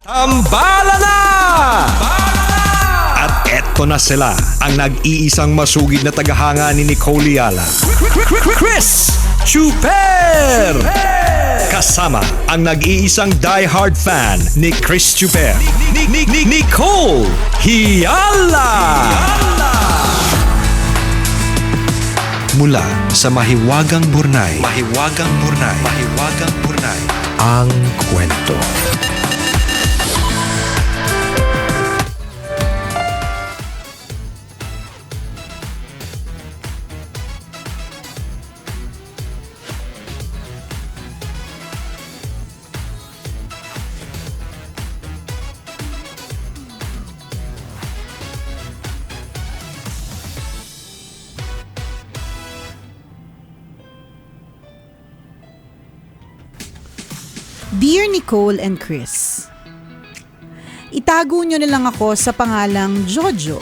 Tambala na! At eto na sila, ang nag-iisang masugid na tagahanga ni Nicole Yala. Chris Chuper! Kasama ang nag-iisang die-hard fan ni Chris Chuper. Nicole Yala! Mula sa Mahiwagang Burnay, ang kwento. Dear Nicole and Chris, itago nyo na lang ako sa pangalang Jojo,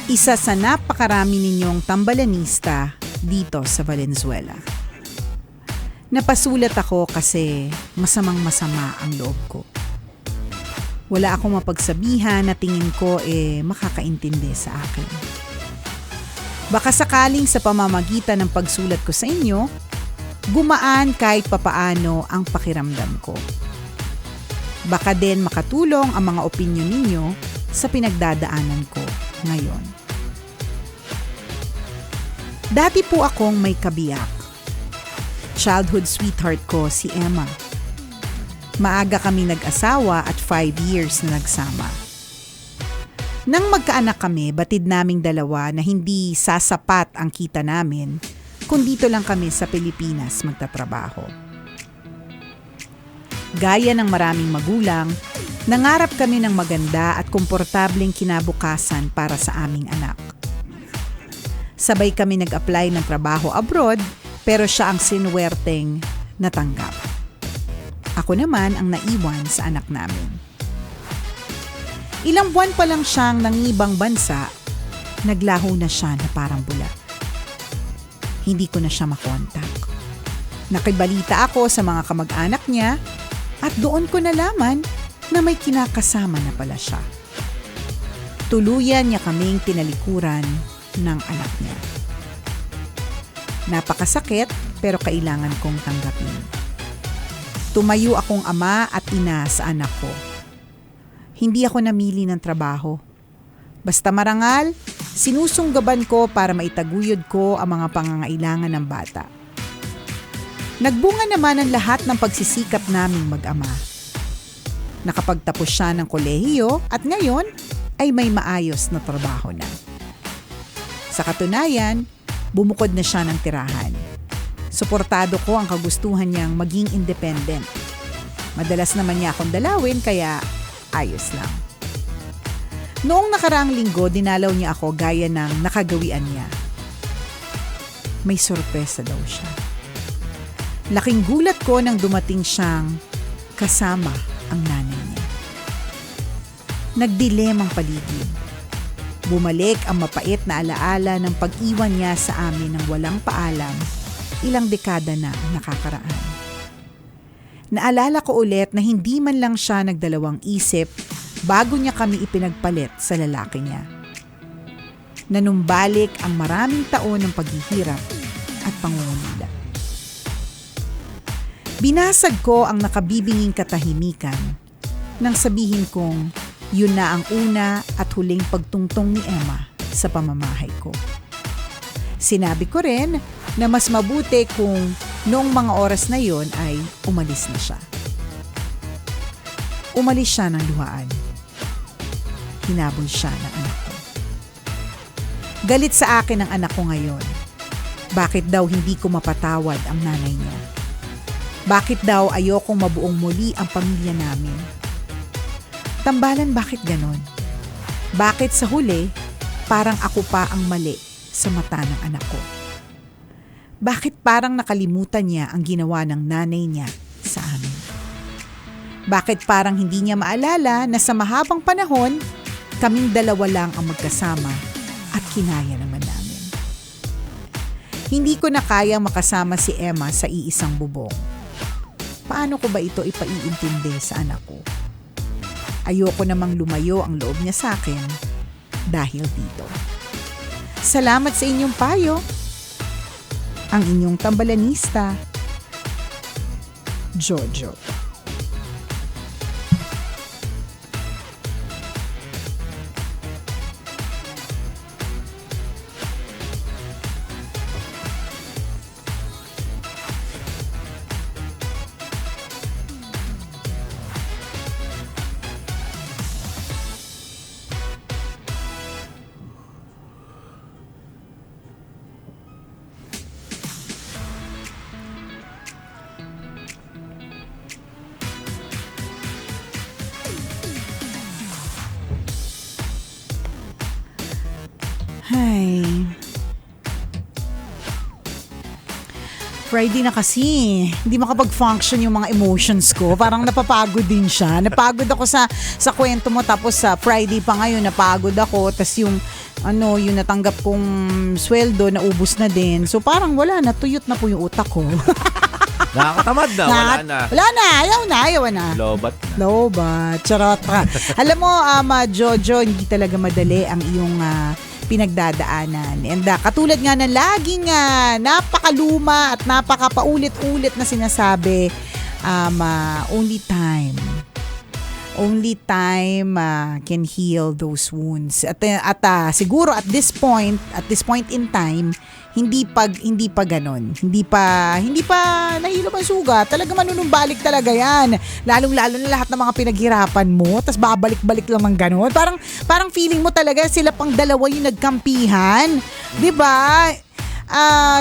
isa sa napakarami ninyong tambalanista dito sa Valenzuela. Napasulat ako kasi masamang-masama ang loob ko. Wala akong mapagsabihan na tingin ko makakaintindi sa akin. Baka sakaling sa pamamagitan ng pagsulat ko sa inyo, gumaan kahit papaano ang pakiramdam ko. Baka din makatulong ang mga opinyon ninyo sa pinagdadaanan ko ngayon. Dati po akong may kabiyak. Childhood sweetheart ko si Emma. Maaga kami nag-asawa at 5 years na nagsama. Nang magkaanak kami, batid naming dalawa na hindi sasapat ang kita namin kung dito lang kami sa Pilipinas magtatrabaho. Gaya ng maraming magulang, nangarap kami ng maganda at komportableng kinabukasan para sa aming anak. Sabay kami nag-apply ng trabaho abroad, pero siya ang sinuwerteng natanggap. Ako naman ang naiwan sa anak namin. Ilang buwan pa lang siyang nangibang bansa, naglaho na siya na parang bula. Hindi ko na siya makontak. Nakibalita ako sa mga kamag-anak niya at doon ko nalaman na may kinakasama na pala siya. Tuluyan niya kaming tinalikuran ng anak niya. Napakasakit pero kailangan kong tanggapin. Tumayo akong ama at ina sa anak ko. Hindi ako namili ng trabaho. Basta marangal, sinusunggaban ko para maitaguyod ko ang mga pangangailangan ng bata. Nagbunga naman ang lahat ng pagsisikap naming mag-ama. Nakapagtapos siya ng kolehiyo at ngayon ay may maayos na trabaho na. Sa katunayan, bumukod na siya ng tirahan. Suportado ko ang kagustuhan niyang maging independent. Madalas naman niya akong dalawin kaya ayos lang. Noong nakaraang linggo, dinalaw niya ako gaya ng nakagawian niya. May sorpresa daw siya. Laking gulat ko nang dumating siyang kasama ang nanay niya. Nagdilem ang paligid. Bumalik ang mapait na alaala ng pag-iwan niya sa amin ng walang paalam, ilang dekada na ang nakakaraan. Naalala ko ulit na hindi man lang siya nagdalawang isip bago niya kami ipinagpalit sa lalaki niya. Nanumbalik ang maraming taon ng paghihirap at pangungulila. Binasag ko ang nakabibinging katahimikan nang sabihin kong yun na ang una at huling pagtungtong ni Emma sa pamamahay ko. Sinabi ko rin na mas mabuti kung noong mga oras na yon ay umalis na siya. Umalis siya ng luhaan. Hinabol siya ng anak ko. Galit sa akin ang anak ko ngayon. Bakit daw hindi ko mapatawad ang nanay niya? Bakit daw ayokong mabuong muli ang pamilya namin? Tambalan, bakit ganon? Bakit sa huli, parang ako pa ang mali sa mata ng anak ko? Bakit parang nakalimutan niya ang ginawa ng nanay niya sa amin? Bakit parang hindi niya maalala na sa mahabang panahon, kaming dalawa lang ang magkasama at kinaya naman namin. Hindi ko na kayang makasama si Emma sa iisang bubong. Paano ko ba ito ipaiintindi sa anak ko? Ayoko namang lumayo ang loob niya sa akin dahil dito. Salamat sa inyong payo. Ang inyong tambalanista, Jojo. Ay. Friday na kasi. Hindi makapag-function yung mga emotions ko. Parang napapagod din siya. Napagod ako sa kwento mo, tapos sa Friday pa ngayon napagod ako. Tapos yung yung natanggap kong sweldo naubos na din. So parang wala na, tuyot na po yung utak ko. Nakakatamad na, wala na. Wala na, ayaw na. Lobat na. Lobat, charot. Alam mo, Jojo, hindi talaga madali ang iyong pinagdadaanan. And katulad nga na laging napakaluma at napakapaulit-ulit na sinasabi, only time can heal those wounds. At siguro at this point in time, hindi pa ganon. Hindi pa nahilo ang sugat. Talaga manunumbalik talaga yan. Lalong-lalo na lahat ng mga pinaghirapan mo, tas babalik-balik lang ng ganon. Parang feeling mo talaga sila pang dalawa yung nagkampihan. 'Di ba?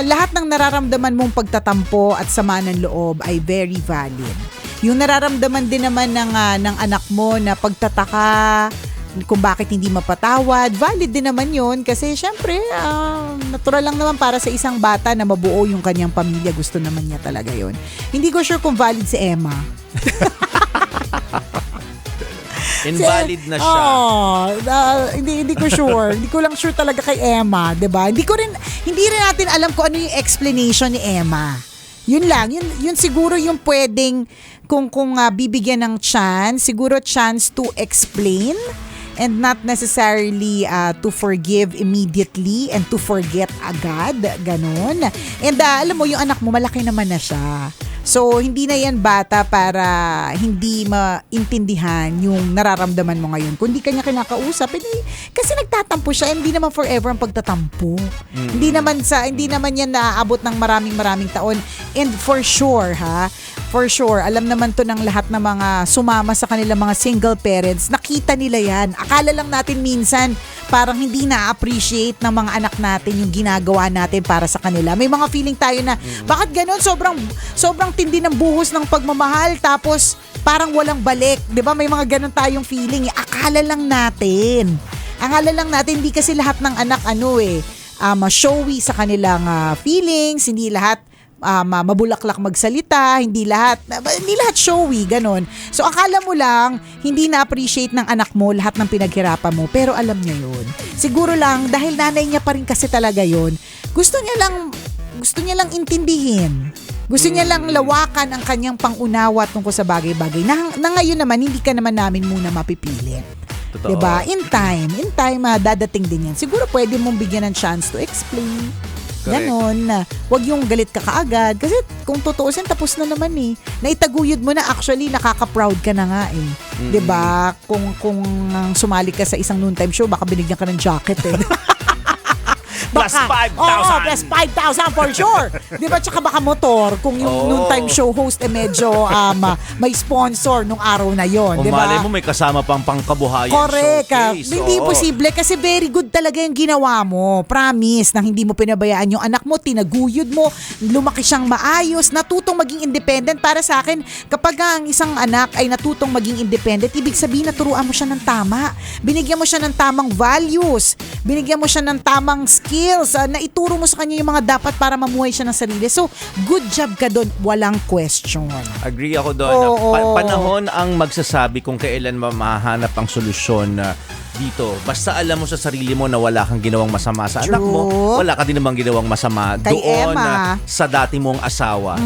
Lahat ng nararamdaman mong pagtatampo at sama ng loob ay very valid. Yung nararamdaman din naman ng anak mo na pagtataka kung bakit hindi mapatawad, valid din naman yun kasi syempre natural lang naman para sa isang bata na mabuo yung kanyang pamilya, gusto naman niya talaga yun. Hindi ko sure kung valid si Emma. Invalid na siya. Hindi ko sure. Hindi ko lang sure talaga kay Emma, 'di ba? Hindi rin natin alam kung ano yung explanation ni Emma. Yun lang, yun siguro yung pwedeng kung bibigyan ng chance, siguro chance to explain and not necessarily to forgive immediately and to forget agad, ganun. And alam mo, yung anak mo malaki naman na siya. So, hindi na yan bata para hindi maintindihan yung nararamdaman mo ngayon. Kung hindi kanya kinakausap, kasi nagtatampo siya, hindi naman forever ang pagtatampo. Hindi naman yan naaabot ng maraming taon. And for sure, alam naman to ng lahat ng mga sumama sa kanilang mga single parents, nakita nila yan. Akala lang natin minsan, parang hindi na-appreciate ng mga anak natin yung ginagawa natin para sa kanila. May mga feeling tayo na, bakit ganun? Sobrang tindi ng buhos ng pagmamahal, tapos parang walang balik. 'Di ba? May mga ganun tayong feeling. Akala lang natin, hindi kasi lahat ng anak showy sa kanilang feelings, hindi lahat mabulaklak magsalita, hindi lahat showy, ganun. So akala mo lang, hindi na-appreciate ng anak mo lahat ng pinaghirapan mo, pero alam niya yun. Siguro lang, dahil nanay niya pa rin kasi talaga yun, gusto niya lang intindihin. Gusto niya lang lawakan ang kanyang pangunawa tungkol sa bagay-bagay. Na ngayon naman, hindi ka naman namin muna mapipilit. Totoo. Diba? In time, dadating din yan. Siguro pwede mong bigyan ng chance to explain. Ganon. Wag yung galit ka kaagad. Kasi kung tutuusin, tapos na naman eh. Naitaguyod mo na, actually, nakaka-proud ka na nga eh. Diba? Kung sumali ka sa isang noontime show, baka binigyan ka ng jacket eh. Plus 5,000. Oo, plus 5,000 for sure. Di ba? Tsaka baka motor kung yung noontime show host medyo may sponsor nung araw na yon, di ba? Malay mo may kasama pang pangkabuhayan. Correct. Showcase. Hindi posible kasi very good talaga yung ginawa mo. Promise na hindi mo pinabayaan yung anak mo, tinaguyod mo, lumaki siyang maayos, natutong maging independent. Para sa akin, kapag ang isang anak ay natutong maging independent, ibig sabihin naturuan mo siya ng tama. Binigyan mo siya ng tamang values. Binigyan mo siya ng tamang skills. Na ituro mo sa kanya yung mga dapat para mamuhay siya ng sarili. So, good job ka doon. Walang question. Agree ako doon. Panahon ang magsasabi kung kailan mahahanap ang solusyon dito. Basta alam mo sa sarili mo na wala kang ginawang masama sa anak mo, wala ka din namang ginawang masama kay doon Emma. Sa dati mong asawa.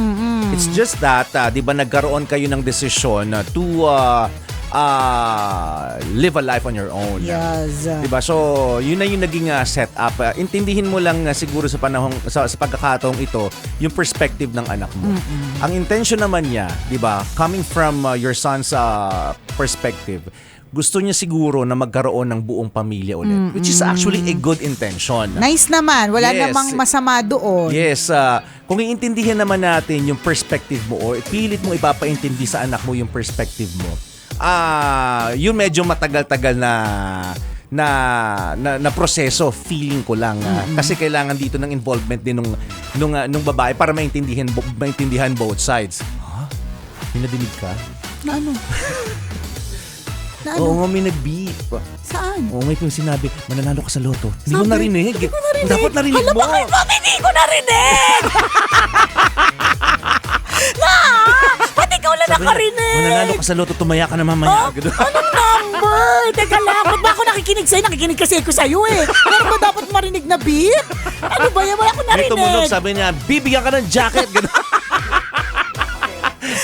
It's just that, di ba nagkaroon kayo ng desisyon to live a life on your own. Yes. Diba? So, yun na yung naging setup. Intindihin mo lang siguro sa panahong sa pagkakataong ito yung perspective ng anak mo. Ang intention naman niya, diba, coming from your son's perspective, gusto niya siguro na magkaroon ng buong pamilya ulit, which is actually a good intention. Nice naman. Wala Yes. namang masama doon. Yes, kung iintindihin naman natin yung perspective mo or pilit mo ipapaintindi sa anak mo yung perspective mo, yun medyo matagal-tagal na proseso, feeling ko lang. Kasi kailangan dito ng involvement din nung babae para maintindihan both sides. May nadinig ka? Na ano? Na Oo ano? nga, may nag-beep. Saan? Oo, may sinabi, mananalo ka sa loto. Hindi ko narinig. Hindi ko narinig. Dapat narinig Hala, mo. bakit ba? Hindi ko narinig! Ba't ikaw lang nakarinig? Mananalo ka sa loto, tumaya ka na mamaya. Ganun. Anong number? Teka lang, ba't ba ako nakikinig sa'yo? Nakikinig kasi ako sa'yo eh. Meron ba dapat marinig na beep? Ano ba yan? Wala ako May narinig. tumunog, sabi niya, bibigyan ka ng jacket. Ganun.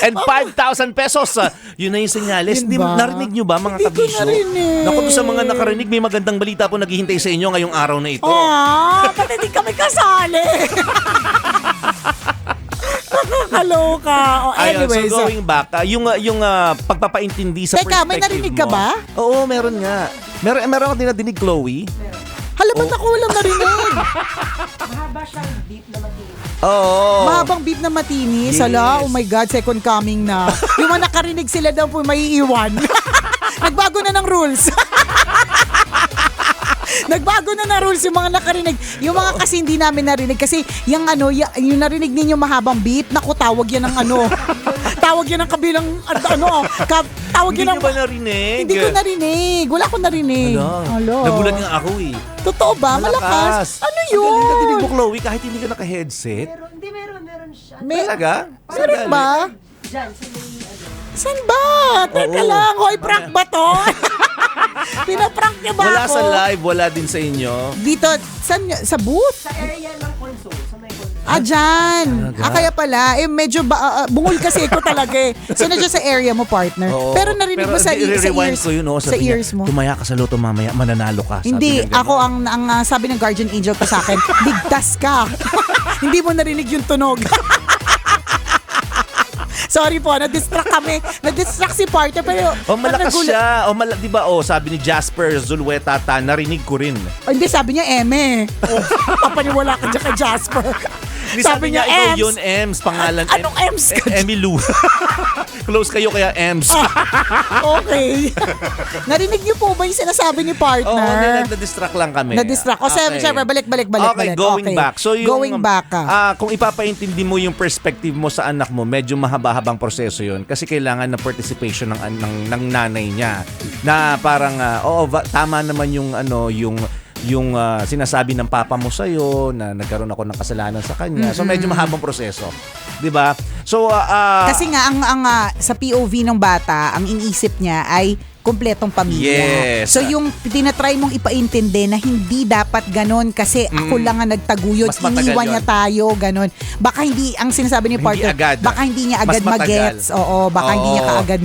And 5,000 pesos. Yun na yung senyales. Yun ba? Narinig nyo ba, mga Hindi ko kabisyo? narinig. Naku, sa mga nakarinig, may magandang balita po naghihintay sa inyo ngayong araw na ito. Ba't hindi kami kasali? Nakakaloka. Ayun, Anyway, so going back, yung pagpapaintindi sa Teka, perspective may narinig ka mo. ba? Oo, meron nga. Meron ako dinadinig, Chloe. hala, ba't ako walang narinig? Oo. Mahabang beep na matinis. Yes. Hala, oh my God, second coming na. Yung mga nakarinig sila daw po may iwan. Nagbago na ng rules. Nagbago na na rules yung mga nakarinig. Yung mga kasi hindi namin narinig. Kasi yung yung narinig ninyo mahabang beep, naku, tawag yan ng tawag yan ng kabilang, tawag Hindi yan ng... nyo ba narinig? Hindi ko narinig. Wala akong narinig. Hala. Nagulat nga ako eh. Totoo ba? Malakas. Ano Ang galing natinig mo, yun? Chloe, kahit hindi ka naka-headset. Meron siya. Talaga? Meron ba? Diyan, sa may Saan ba? Teka Oo. lang. Hoy, prank ba to? Pinaprank niya ba Wala ako? sa live, wala din sa inyo. Dito, sa booth? sa area ng console, sa may console. Dyan. Talaga? Kaya pala, medyo bungol kasi ko talaga eh. So, nandiyan sa area mo, partner. Oo. Pero narinig mo sa i-rewind ears, ko yun, sa sabi niya, ears mo. tumaya ka sa loto mamaya, mananalo ka. Sabi Hindi, niya ganun. ako ang sabi ng guardian angel ko sa akin, ligtas ka. Hindi mo narinig yung tunog. Sorry po, na-distract kami. Na-distract si partner. Pero, Malakas nagulat- siya. Di ba, sabi ni Jasper Zulweta, narinig ko rin. Hindi, sabi niya, Eme. Papaniwala ka dyan kay Jasper. Hindi, sabi niya, ikaw Ems. yun, Ems. Pangalan. Anong Ems ka? Emilu. Close kayo kaya Ems. Okay. Narinig niyo po ba yung sinasabi ni Oo, partner? na-distract lang kami. Na-distract. O, syempre, balik. Okay, going back. So, Going back ka. kung ipapaintindi mo yung perspective mo sa anak mo, medyo mahaba-habang proseso yun kasi kailangan ng participation ng nanay niya. Na parang, tama naman yung sinasabi ng papa mo sa'yo na nagkaroon ako ng kasalanan sa kanya. So, medyo mahabang proseso. 'Di ba? So, Kasi nga, ang sa POV ng bata, ang iniisip niya ay kumpletong pamilya. Yes. So yung tinatry mong ipaintindi na hindi dapat ganon kasi ako lang ang nagtaguyod, Mas matagal iniwan yun. niya tayo, ganon. Baka hindi, ang sinasabi ni Hindi partner, agad. baka hindi niya Mas agad matagal. magets. Oo, baka hindi niya Oo. kaagad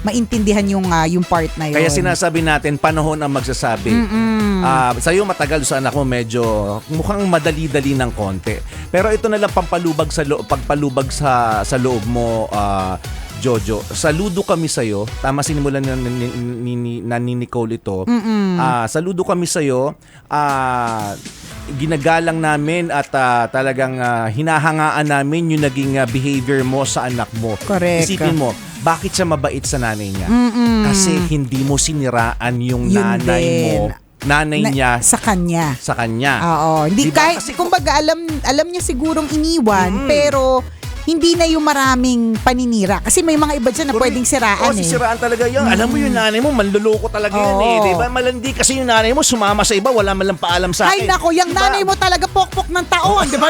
maintindihan yung part na yun. kaya sinasabi natin, panahon ang magsasabi. Sa'yo matagal, sa anak mo medyo mukhang madali-dali ng konti. Pero ito na lang pagpalubag sa loob mo, Jojo. Saludo kami sa'yo. Tama, sinimulan na ni Nicole ito. Saludo kami sa'yo. Ginagalang namin at talagang hinahangaan namin yung naging behavior mo sa anak mo. Correct. Isipin mo, bakit siya mabait sa nanay niya? Kasi hindi mo siniraan yung Yun nanay din. mo. Nanay niya sa kanya. sa kanya. Oo. Hindi Diba? kahit, Kasi kumbaga alam niya sigurong iniwan, pero hindi na yung maraming paninira. Kasi may mga iba dyan na pwedeng siraan eh. Sisiraan talaga yan. Alam mo yung nanay mo, manluloko talaga yan Oo. eh. Diba? Malandi kasi yung nanay mo, sumama sa iba, wala man lang paalam sa Ay akin. nako, yung Diba? nanay mo talaga pokpok ng taon, di ba?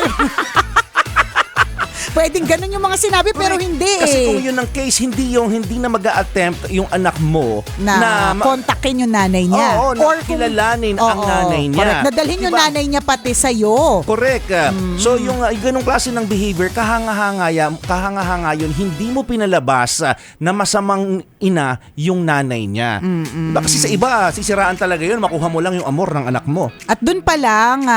Pwedeng ganun yung mga sinabi pero Correct. hindi Kasi eh. kung yun ang case, hindi na mag-a-attempt yung anak mo na kontakin yung nanay niya. Oo, na kilalanin ang nanay niya. Correct. Nadalhin yung Diba? nanay niya pati sa'yo. Correct. So yung ganung klase ng behavior, kahanga-hanga yun, hindi mo pinalabas na masamang ina yung nanay niya. Diba? Kasi sa iba, sisiraan talaga yun, makuha mo lang yung amor ng anak mo. At dun pa lang,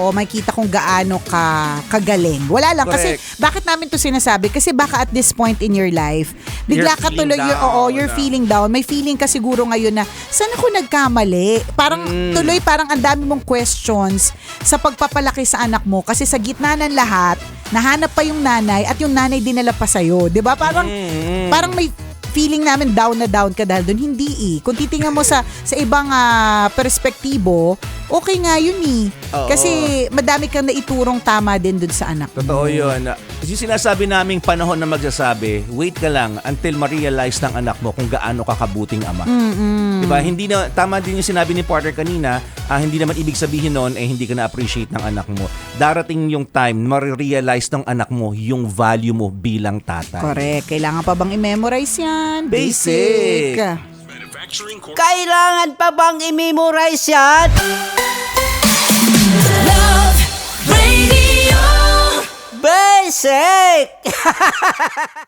makikita kung gaano ka kagaling. Wala lang. Correct. Kasi, bakit namin to sinasabi? Kasi baka at this point in your life, bigla You're ka tuloy, feeling down. you're feeling down. May feeling ka siguro ngayon na, saan ako nagkamali? Parang tuloy, parang ang dami mong questions sa pagpapalaki sa anak mo. Kasi sa gitna ng lahat, nahanap pa yung nanay at yung nanay dinala pa sa'yo. Diba? Parang may feeling namin down na down ka dahil doon. Hindi eh. Kung titingnan mo sa ibang perspektibo, okay nga yun eh. Oo. Kasi madami kang naiturong tama din doon sa anak mo. Totoo yun. Yung sinasabi naming panahon na magsasabi, wait ka lang until ma-realize ng anak mo kung gaano kakabuting ama. Diba? Hindi na, tama din yung sinabi ni Porter kanina, hindi naman ibig sabihin nun, hindi ka na-appreciate ng anak mo. Darating yung time, ma-realize ng anak mo yung value mo bilang tatay. Correct. Kailangan pa bang i-memorize yan? Basic. Kailangan pa bang i-memorize yan? Love Radio. Basic!